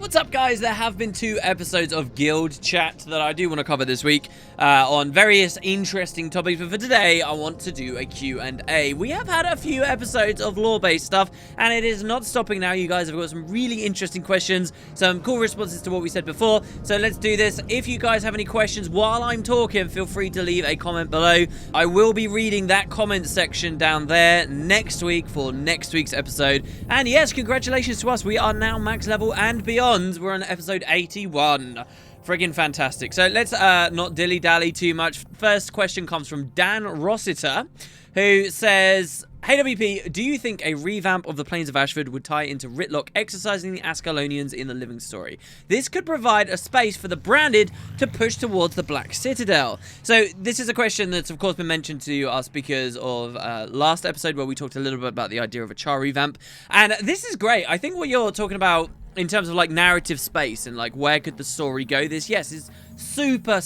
What's up, guys? There have been 2 episodes of Guild Chat that I do want to cover this week on various interesting topics, but for today, I want to do a Q&A. We have had a few episodes of lore-based stuff, and it is not stopping now. You guys have got some really interesting questions, some cool responses to what we said before, so let's do this. If you guys have any questions while I'm talking, feel free to leave a comment below. I will be reading that comment section down there next week for next week's episode, and yes, congratulations to us. We are now max level and beyond. We're on episode 81. Friggin' fantastic. So let's not dilly-dally too much. First question comes from Dan Rossiter, who says, "Hey WP, do you think a revamp of the Plains of Ashford would tie into Rytlock exercising the Ascalonians in the living story? This could provide a space for the Branded to push towards the Black Citadel." So this is a question that's of course been mentioned to us because of last episode where we talked a little bit about the idea of a Char revamp. And this is great. I think what you're talking about in terms of like narrative space and like where could the story go, this, yes, is super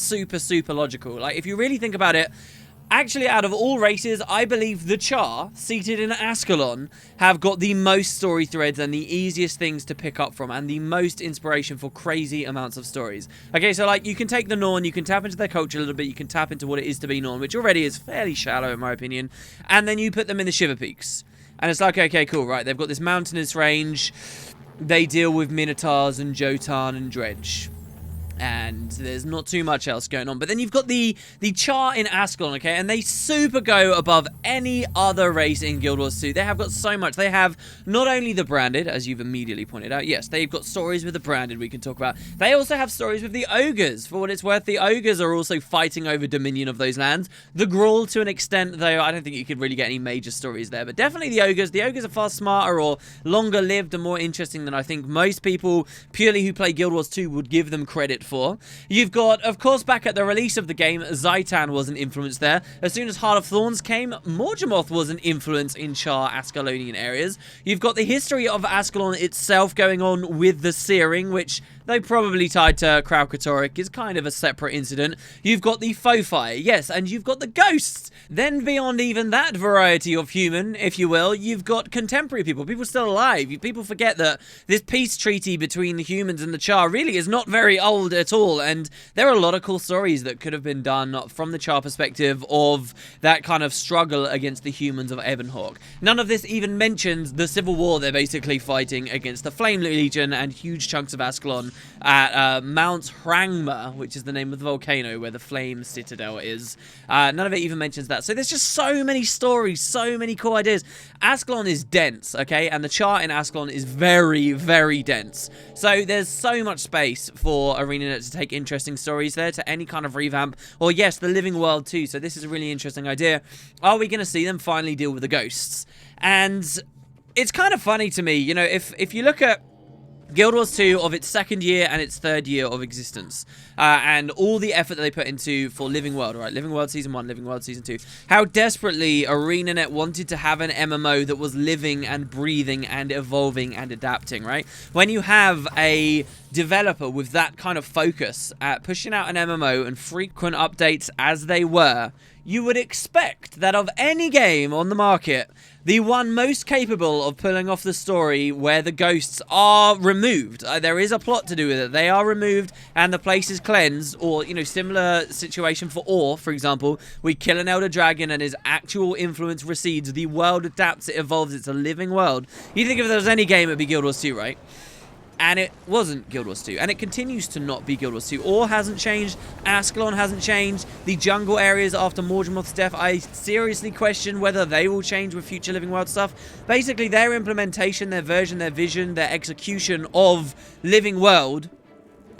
logical. Like if you really think about it, actually, out of all races, I believe the Char, seated in Ascalon, have got the most story threads and the easiest things to pick up from and the most inspiration for crazy amounts of stories. Okay, so like you can take the Norn, you can tap into their culture a little bit, you can tap into what it is to be Norn, which already is fairly shallow in my opinion, and then you put them in the Shiver Peaks. And it's like, okay, cool, right, they've got this mountainous range, they deal with Minotaurs and Jotun and Dredge. And there's not too much else going on. But then you've got the Char in Ascalon, okay? And they super go above any other race in Guild Wars 2. They have got so much. They have not only the Branded, as you've immediately pointed out. Yes, they've got stories with the Branded we can talk about. They also have stories with the Ogres. For what it's worth, the Ogres are also fighting over dominion of those lands. The Grawl to an extent, though, I don't think you could really get any major stories there. But definitely the Ogres. The Ogres are far smarter or longer lived and more interesting than I think most people, purely who play Guild Wars 2, would give them credit for. You've got, of course, back at the release of the game, Zaitan was an influence there. As soon as Heart of Thorns came, Morgemoth was an influence in Char Ascalonian areas. You've got the history of Ascalon itself going on with the Searing, which, though probably tied to Kraukatoric, is kind of a separate incident. You've got the Fofi, yes, and you've got the Ghosts. Then beyond even that variety of human, if you will, you've got contemporary people still alive. People forget that this peace treaty between the humans and the Char really is not very old at all, and there are a lot of cool stories that could have been done from the Char perspective of that kind of struggle against the humans of Ebonhawk. None of this even mentions the civil war they're basically fighting against the Flame Legion and huge chunks of Ascalon at Mount Hrangma, which is the name of the volcano where the Flame Citadel is. None of it even mentions that. So there's just so many stories, so many cool ideas. Ascalon is dense, okay? And the Char in Ascalon is very dense. So there's so much space for Arenanet to take interesting stories there to any kind of revamp. Or yes, the living world too. So this is a really interesting idea. Are we going to see them finally deal with the Ghosts? And it's kind of funny to me, you know, if you look at Guild Wars 2 of its 2nd year and its 3rd year of existence, and all the effort that they put into for Living World, right? Living World Season 1, Living World Season 2. How desperately Arenanet wanted to have an MMO that was living and breathing and evolving and adapting, right? When you have a developer with that kind of focus at pushing out an MMO and frequent updates as they were, you would expect that of any game on the market, the one most capable of pulling off the story where the Ghosts are removed. There is a plot to do with it. They are removed and the place is cleansed, or, you know, similar situation for Ore, for example. We kill an Elder Dragon and his actual influence recedes. The world adapts, it evolves, it's a living world. You think if there was any game, it'd be Guild Wars 2, right? And it wasn't Guild Wars 2, and it continues to not be Guild Wars 2. Ore hasn't changed, Ascalon hasn't changed, the jungle areas after Morgemoth's death, I seriously question whether they will change with future Living World stuff. Basically, their implementation, their version, their vision, their execution of Living World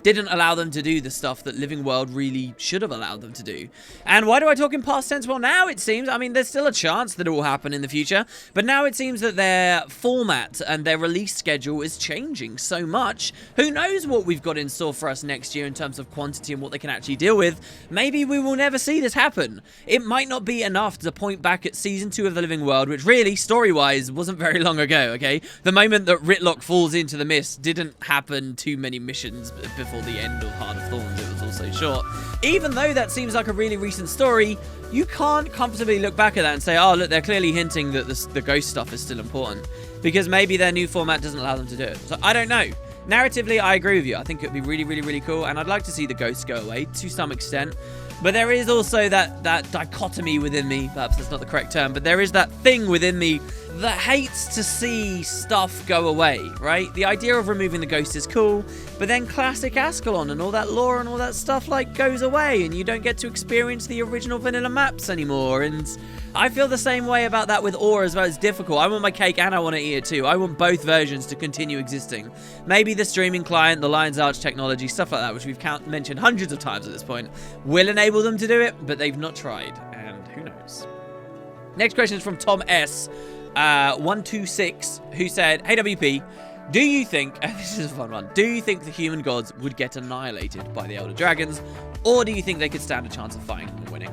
didn't allow them to do the stuff that Living World really should have allowed them to do. And why do I talk in past tense? Well, now it seems, I mean, there's still a chance that it will happen in the future, but now it seems that their format and their release schedule is changing so much. Who knows what we've got in store for us next year in terms of quantity and what they can actually deal with. Maybe we will never see this happen. It might not be enough to point back at Season 2 of the Living World, which really, story-wise, wasn't very long ago, okay? The moment that Rytlock falls into the mist didn't happen too many missions before the end of Heart of Thorns. It was also short. Even though that seems like a really recent story, you can't comfortably look back at that and say, oh, look, they're clearly hinting that the ghost stuff is still important. Because maybe their new format doesn't allow them to do it. So I don't know. Narratively, I agree with you. I think it would be really, really, really cool, and I'd like to see the ghosts go away to some extent. But there is also that dichotomy within me, perhaps that's not the correct term, but there is that thing within me that hates to see stuff go away, right? The idea of removing the ghost is cool, but then classic Ascalon and all that lore and all that stuff like goes away, and you don't get to experience the original vanilla maps anymore. And I feel the same way about that with Ore as well. It's difficult. I want my cake and I want to eat it too. I want both versions to continue existing. Maybe the streaming client, the Lion's Arch technology, stuff like that, which we've mentioned hundreds of times at this point, will enable them to do it, but they've not tried, and who knows. Next question is from Tom S. 126, who said, "Hey WP, do you think," this is a fun one, "do you think the human gods would get annihilated by the Elder Dragons, or do you think they could stand a chance of fighting and winning?"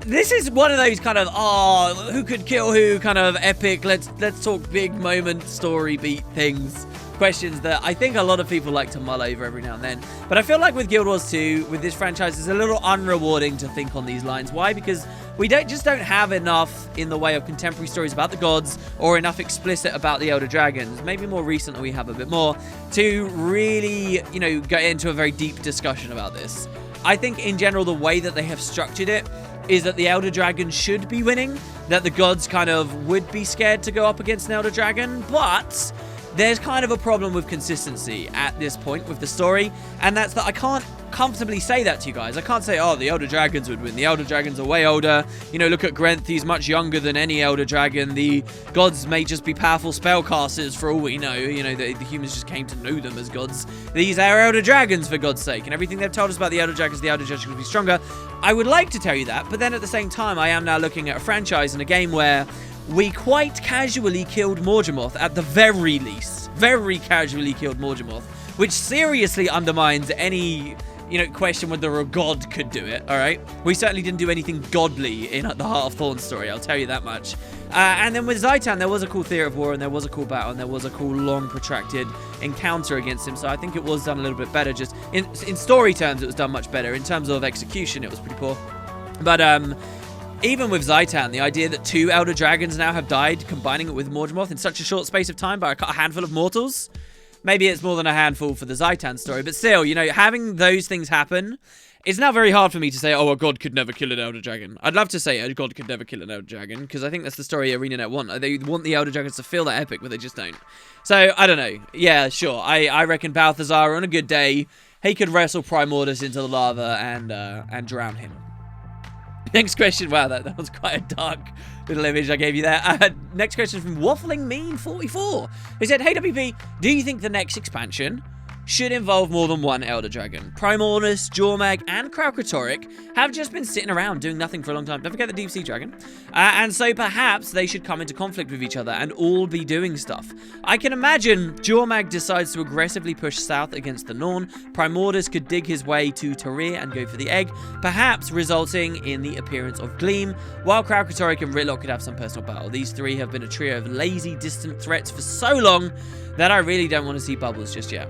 This is one of those kind of, who could kill who kind of epic, let's talk big moment, story beat things, questions that I think a lot of people like to mull over every now and then. But I feel like with Guild Wars 2, with this franchise, it's a little unrewarding to think on these lines. Why? Because we just don't have enough in the way of contemporary stories about the gods, or enough explicit about the Elder Dragons. Maybe more recently we have a bit more to really, get into a very deep discussion about this. I think in general the way that they have structured it is that the Elder Dragon should be winning, that the gods kind of would be scared to go up against an Elder Dragon, but there's kind of a problem with consistency at this point with the story, and that's that I can't comfortably say that to you guys. I can't say, the Elder Dragons would win. The Elder Dragons are way older. Look at Grenth, he's much younger than any Elder Dragon. The gods may just be powerful spellcasters for all we know. The humans just came to know them as gods. These are Elder Dragons, for God's sake, and everything they've told us about the Elder Dragons will be stronger. I would like to tell you that, but then at the same time, I am now looking at a franchise and a game where we quite casually killed Morgemoth, at the very least. Very casually killed Morgemoth, which seriously undermines any, question whether a god could do it, all right? We certainly didn't do anything godly in the Heart of Thorns story, I'll tell you that much. And then with Zhaitan, there was a cool theory of war, and there was a cool battle, and there was a cool, long, protracted encounter against him, so I think it was done a little bit better. Just in story terms, it was done much better. In terms of execution, it was pretty poor. But, even with Zhaitan, the idea that 2 Elder Dragons now have died, combining it with Morgemoth in such a short space of time by a handful of mortals. Maybe it's more than a handful for the Zhaitan story, but still, having those things happen, it's now very hard for me to say, a god could never kill an Elder Dragon. I'd love to say a god could never kill an Elder Dragon, because I think that's the story Arenanet want. They want the Elder Dragons to feel that epic, but they just don't. So, I don't know. Yeah, sure. I reckon Balthazar, on a good day, he could wrestle Primordus into the lava and drown him. Next question. Wow, that was quite a dark little image I gave you there. Next question from Waffling Mean 44. He said, "Hey WP, do you think the next expansion should involve more than one Elder Dragon? Primordius, Jormag, and Kralkatorrik have just been sitting around doing nothing for a long time. Don't forget the Deep Sea Dragon. And so perhaps they should come into conflict with each other and all be doing stuff. I can imagine Jormag decides to aggressively push south against the Norn. Primordius could dig his way to Tarir and go for the egg, perhaps resulting in the appearance of Gleam, while Kralkatorrik and Rytlock could have some personal battle. These three have been a trio of lazy, distant threats for so long that I really don't want to see bubbles just yet."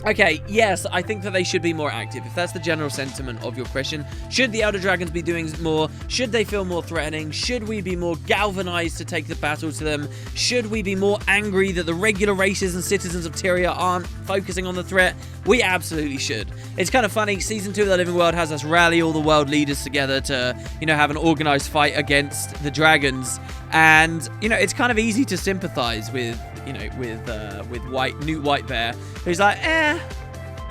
Okay, yes, I think that they should be more active. If that's the general sentiment of your question, should the Elder Dragons be doing more? Should they feel more threatening? Should we be more galvanized to take the battle to them? Should we be more angry that the regular races and citizens of Tyria aren't focusing on the threat? We absolutely should. It's kind of funny, Season 2 of The Living World has us rally all the world leaders together to, have an organized fight against the dragons. And, it's kind of easy to sympathize with, with Newt Whitebear, who's like,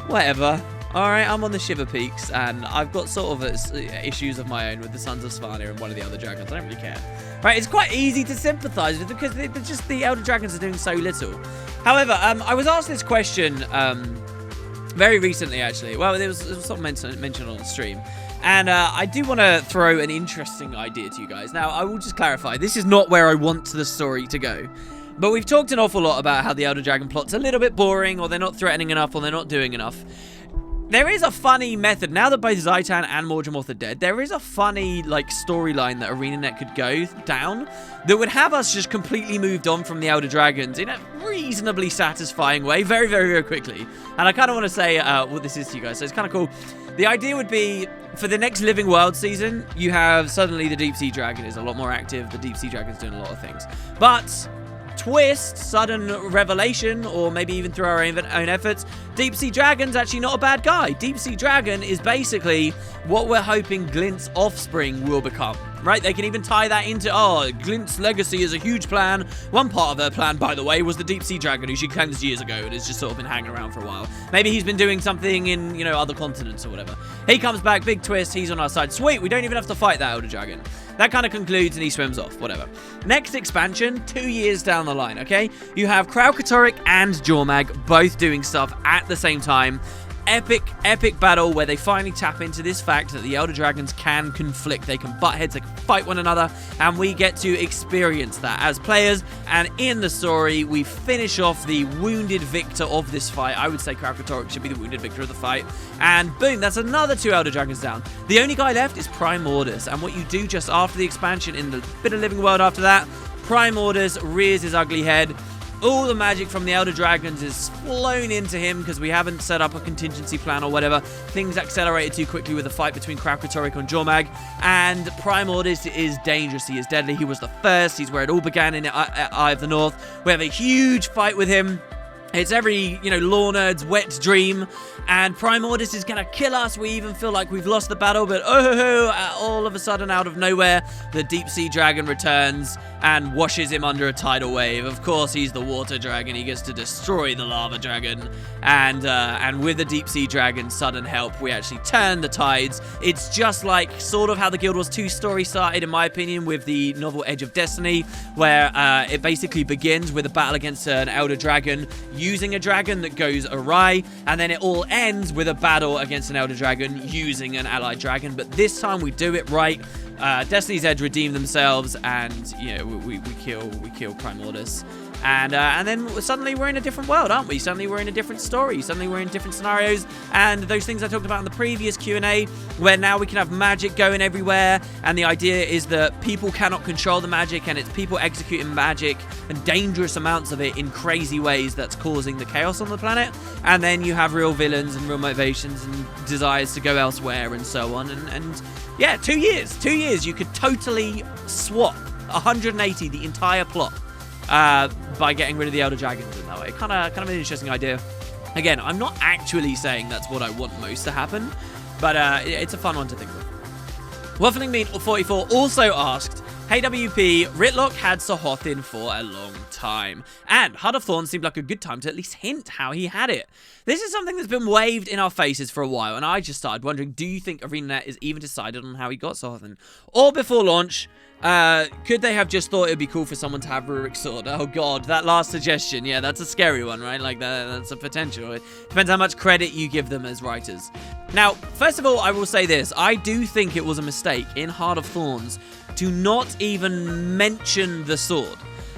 whatever. Alright, I'm on the Shiver Peaks, and I've got sort of issues of my own with the Sons of Svanir and one of the other dragons. I don't really care. Right, it's quite easy to sympathize with because the Elder Dragons are doing so little. However, I was asked this question very recently, actually. Well, it was sort of mentioned on the stream. And I do want to throw an interesting idea to you guys. Now, I will just clarify, this is not where I want the story to go. But we've talked an awful lot about how the Elder Dragon plot's a little bit boring, or they're not threatening enough, or they're not doing enough. There is a funny method, now that both Zhaitan and Morgemoth are dead, there is a funny, storyline that Arenanet could go down that would have us just completely moved on from the Elder Dragons in a reasonably satisfying way, very, very, very quickly. And I kind of want to say what this is to you guys, so it's kind of cool. The idea would be, for the next Living World season, you have suddenly the Deep Sea Dragon is a lot more active. The Deep Sea Dragon's doing a lot of things. But twist, sudden revelation, or maybe even through our own efforts, Deep Sea Dragon's actually not a bad guy. Deep Sea Dragon is basically what we're hoping Glint's offspring will become, right? They can even tie that into, oh, Glint's legacy is a huge plan. One part of her plan, by the way, was the Deep Sea Dragon, who she cleansed years ago and has just sort of been hanging around for a while. Maybe he's been doing something in, you know, other continents or whatever. He comes back, big twist, he's on our side. Sweet, we don't even have to fight that Elder Dragon. That kind of concludes and he swims off, whatever. Next expansion, 2 years down the line, okay? You have Kraukatoric and Jormag both doing stuff at the same time. Epic battle where they finally tap into this fact that the Elder Dragons can conflict. They can butt heads, they can fight one another, and we get to experience that as players. And in the story, we finish off the wounded victor of this fight. I would say Kraukatoric should be the wounded victor of the fight. And boom, that's another 2 Elder Dragons down. The only guy left is Primordus, and what you do just after the expansion in the bit of living world after that, Primordus rears his ugly head. All the magic from the Elder Dragons is flown into him because we haven't set up a contingency plan or whatever. Things accelerated too quickly with the fight between Kraukatoric and Jormag. And Primordus is dangerous. He is deadly. He was the first. He's where it all began in Eye of the North. We have a huge fight with him. It's every, you know, lore nerd's wet dream, and Primordus is going to kill us. We even feel like we've lost the battle, but all of a sudden, out of nowhere, the Deep Sea Dragon returns and washes him under a tidal wave. Of course, he's the water dragon. He gets to destroy the lava dragon, and with the Deep Sea Dragon's sudden help, we actually turn the tides. It's just like sort of how the Guild Wars 2 story started, in my opinion, with the novel Edge of Destiny, where it basically begins with a battle against an Elder Dragon, using a dragon that goes awry, and then it all ends with a battle against an Elder Dragon using an allied dragon. But this time we do it right. Destiny's Edge redeem themselves, and you know we kill Primordus. And then suddenly we're in a different world, aren't we? Suddenly we're in a different story. Suddenly we're in different scenarios. And those things I talked about in the previous Q&A, where now we can have magic going everywhere. And the idea is that people cannot control the magic, and it's people executing magic and dangerous amounts of it in crazy ways that's causing the chaos on the planet. And then you have real villains and real motivations and desires to go elsewhere and so on. And yeah, 2 years. 2 years, you could totally swap 180 the entire plot. By getting rid of the Elder Dragons in that way. Kind of an interesting idea. Again, I'm not actually saying that's what I want most to happen, but it's a fun one to think of. Waffling Meat 44 also asked, hey WP, Rytlock had Sohothin for a long time, and Heart of Thorns seemed like a good time to at least hint how he had it. This is something that's been waved in our faces for a while, and I just started wondering, do you think Arenanet is even decided on how he got Sohothin? Or before launch, could they have just thought it'd be cool for someone to have Rurik Sword? Oh god, that last suggestion, yeah, that's a scary one, right? Like, that's a potential. It depends how much credit you give them as writers. Now, first of all, I will say this. I do think it was a mistake in Heart of Thorns to not even mention the sword.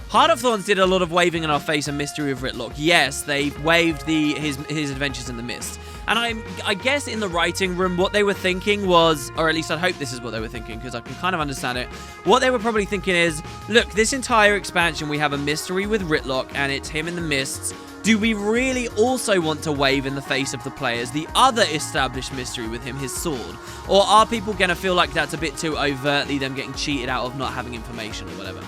Heart of Thorns did a lot of waving in our face and mystery of Rytlock. Yes, they waved his adventures in the mist. And I guess in the writing room, what they were thinking was, or at least I hope this is what they were thinking, because I can kind of understand it. What they were probably thinking is, look, this entire expansion, we have a mystery with Rytlock, and it's him in the mists. Do we really also want to wave in the face of the players the other established mystery with him, his sword? Or are people going to feel like that's a bit too overtly them getting cheated out of not having information or whatever?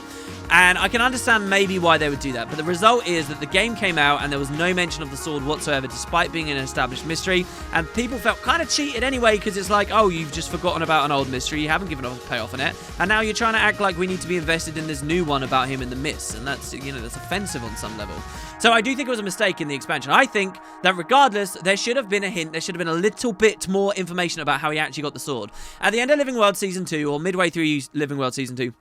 And I can understand maybe why they would do that, but the result is that the game came out and there was no mention of the sword whatsoever, despite being an established mystery, and people felt kind of cheated anyway, because it's like, oh, you've just forgotten about an old mystery, you haven't given us a payoff on it, and now you're trying to act like we need to be invested in this new one about him in the mists, and that's, you know, that's offensive on some level. So I do think it was a mistake in the expansion. I think that regardless, there should have been a hint, there should have been a little bit more information about how he actually got the sword. At the end of Living World Season 2, or midway through Living World Season 2,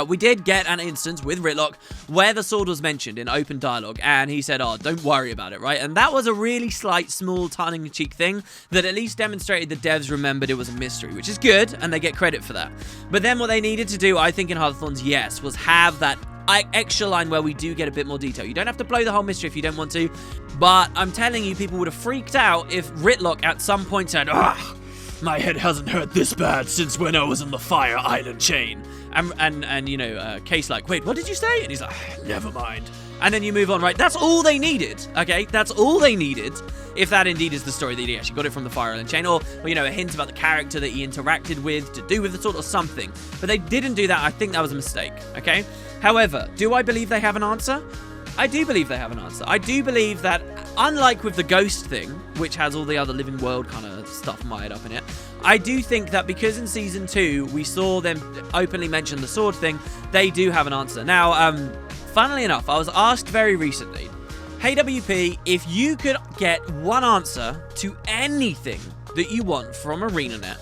we did get an instance with Rytlock where the sword was mentioned in open dialogue, and he said, oh, don't worry about it, right? And that was a really slight, small, tongue-in-cheek thing that at least demonstrated the devs remembered it was a mystery, which is good, and they get credit for that. But then what they needed to do, I think, in Heart of Thorns, yes, was have that extra line where we do get a bit more detail. You don't have to blow the whole mystery if you don't want to, but I'm telling you, people would have freaked out if Rytlock at some point said, my head hasn't hurt this bad since when I was on the Fire Island chain. And you know, Case like, wait, what did you say? And he's like, never mind. And then you move on, right? That's all they needed, okay? That's all they needed. If that indeed is the story that he actually got it from the Fire Island chain, or you know, a hint about the character that he interacted with to do with the sword or something. But they didn't do that. I think that was a mistake, okay? However, do I believe they have an answer? I do believe they have an answer. I do believe that, unlike with the ghost thing, which has all the other living world kind of stuff mired up in it, I do think that because in Season 2, we saw them openly mention the sword thing, they do have an answer. Now, funnily enough, I was asked very recently, hey WP, if you could get one answer to anything that you want from Arenanet,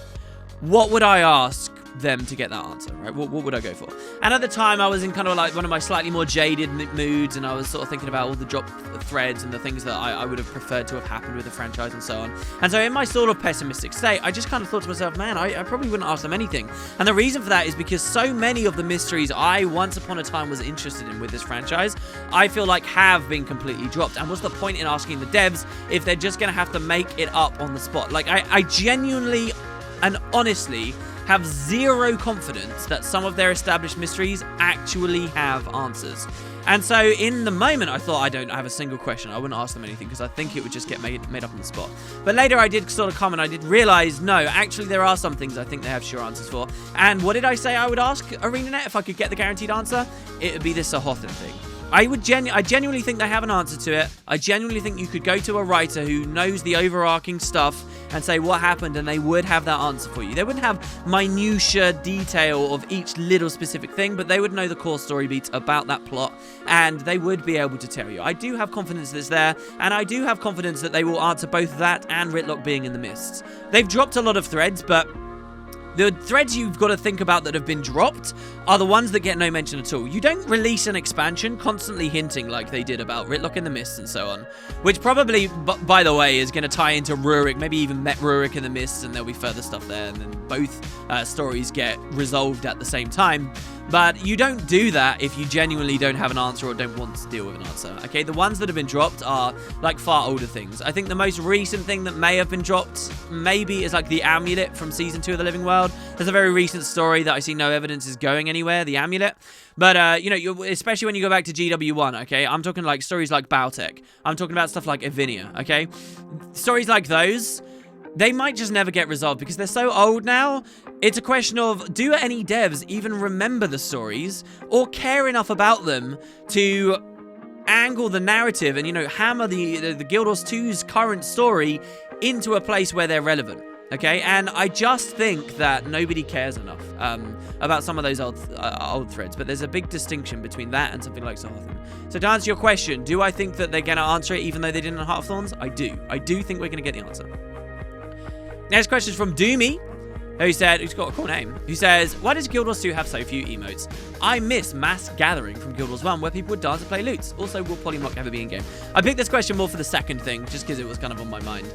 what would I ask them to get that answer, right? What would I go for? And at the time, I was in kind of like one of my slightly more jaded moods, and I was sort of thinking about all the drop threads and the things that I would have preferred to have happened with the franchise and so on. And so in my sort of pessimistic state, I just kind of thought to myself, man, I probably wouldn't ask them anything. And the reason for that is because so many of the mysteries I once upon a time was interested in with this franchise, I feel like have been completely dropped. And what's the point in asking the devs if they're just going to have to make it up on the spot? Like, I genuinely and honestly have zero confidence that some of their established mysteries actually have answers. And so in the moment, I thought, I don't have a single question. I wouldn't ask them anything because I think it would just get made up on the spot. But later I did sort of come and I did realize, no, actually there are some things I think they have sure answers for. And what did I say I would ask Arenanet if I could get the guaranteed answer? It would be this Sohothin thing. I genuinely think they have an answer to it. I genuinely think you could go to a writer who knows the overarching stuff and say what happened, and they would have that answer for you. They wouldn't have minutiae detail of each little specific thing, but they would know the core story beats about that plot, and they would be able to tell you. I do have confidence that it's there, and I do have confidence that they will answer both that and Rytlock being in the mists. They've dropped a lot of threads, but the threads you've got to think about that have been dropped are the ones that get no mention at all. You don't release an expansion constantly hinting like they did about Rytlock in the Mists and so on, which probably, by the way, is going to tie into Rurik, maybe even met Rurik in the Mists, and there'll be further stuff there, and then both stories get resolved at the same time. But you don't do that if you genuinely don't have an answer or don't want to deal with an answer, okay? The ones that have been dropped are, like, far older things. I think the most recent thing that may have been dropped maybe is, like, the amulet from Season 2 of The Living World. There's a very recent story that I see no evidence is going anywhere, the amulet. But, you know, especially when you go back to GW1, okay? I'm talking, like, stories like Baltec. I'm talking about stuff like Evinia, okay? Stories like those, they might just never get resolved because they're so old now. It's a question of, do any devs even remember the stories or care enough about them to angle the narrative and, you know, hammer the Guild Wars 2's current story into a place where they're relevant, okay? And I just think that nobody cares enough about some of those old threads, but there's a big distinction between that and something like Sohothin. So to answer your question, do I think that they're going to answer it even though they didn't in Heart of Thorns? I do. I do think we're going to get the answer. Next question is from Doomy, who's got a cool name, who says, why does Guild Wars 2 have so few emotes? I miss mass gathering from Guild Wars 1 where people would dance and play loots. Also, will Polymorph ever be in-game? I picked this question more for the second thing, just because it was kind of on my mind.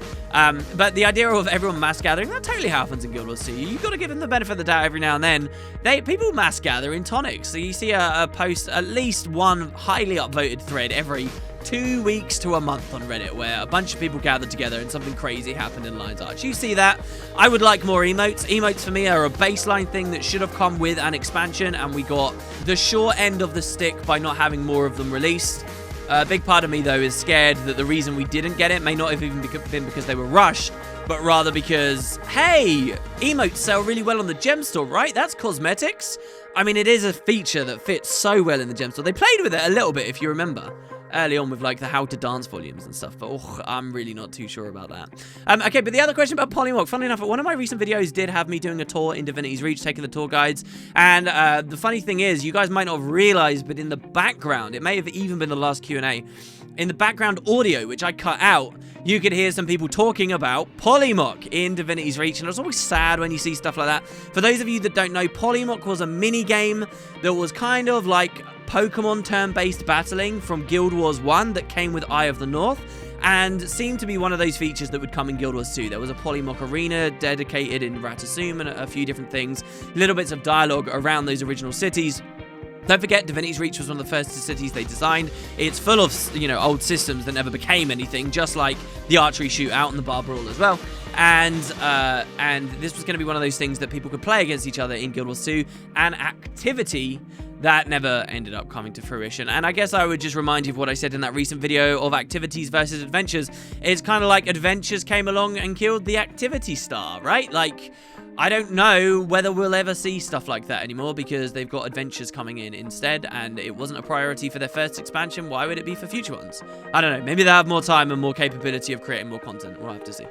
But the idea of everyone mass gathering, that totally happens in Guild Wars 2. You've got to give them the benefit of the doubt every now and then. People mass gather in tonics. So you see a post, at least one highly upvoted thread every 2 weeks to a month on Reddit where a bunch of people gathered together and something crazy happened in Lion's Arch. You see that. I would like more emotes. Emotes for me are a baseline thing that should have come with an expansion, and we got the short end of the stick by not having more of them released. A big part of me, though, is scared that the reason we didn't get it may not have even been because they were rushed, but rather because, hey, emotes sell really well on the gem store, right? That's cosmetics. I mean, it is a feature that fits so well in the gem store. They played with it a little bit, if you remember, early on with, like, the how to dance volumes and stuff, but I'm really not too sure about that. Okay, but the other question about Polymorph, funnily enough, one of my recent videos did have me doing a tour in Divinity's Reach, taking the tour guides, and the funny thing is, you guys might not have realized, but in the background, it may have even been the last Q&A, in the background audio, which I cut out, you could hear some people talking about Polymorph in Divinity's Reach, and it's always sad when you see stuff like that. For those of you that don't know, Polymorph was a mini-game that was kind of like Pokemon turn-based battling from Guild Wars 1 that came with Eye of the North, and seemed to be one of those features that would come in Guild Wars 2. There was a Polymorph arena dedicated in Ratasum and a few different things, little bits of dialogue around those original cities. Don't forget, Divinity's Reach was one of the first cities they designed. It's full of, you know, old systems that never became anything, just like the archery shootout and the bar brawl as well. And this was going to be one of those things that people could play against each other in Guild Wars 2, an activity that never ended up coming to fruition. And I guess I would just remind you of what I said in that recent video of activities versus adventures. It's kind of like adventures came along and killed the activity star, right? Like, I don't know whether we'll ever see stuff like that anymore because they've got adventures coming in instead, and it wasn't a priority for their first expansion. Why would it be for future ones? I don't know. Maybe they have more time and more capability of creating more content. We'll have to see.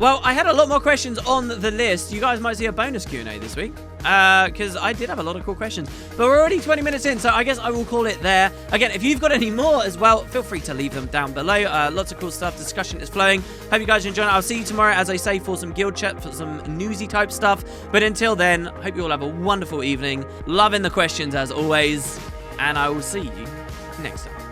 Well, I had a lot more questions on the list. You guys might see a bonus Q&A this week, because I did have a lot of cool questions. But we're already 20 minutes in, so I guess I will call it there. Again, if you've got any more as well, feel free to leave them down below. Lots of cool stuff. Discussion is flowing. Hope you guys are enjoying it. I'll see you tomorrow, as I say, for some guild chat, for some newsy type stuff. But until then, hope you all have a wonderful evening. Loving the questions as always, and I will see you next time.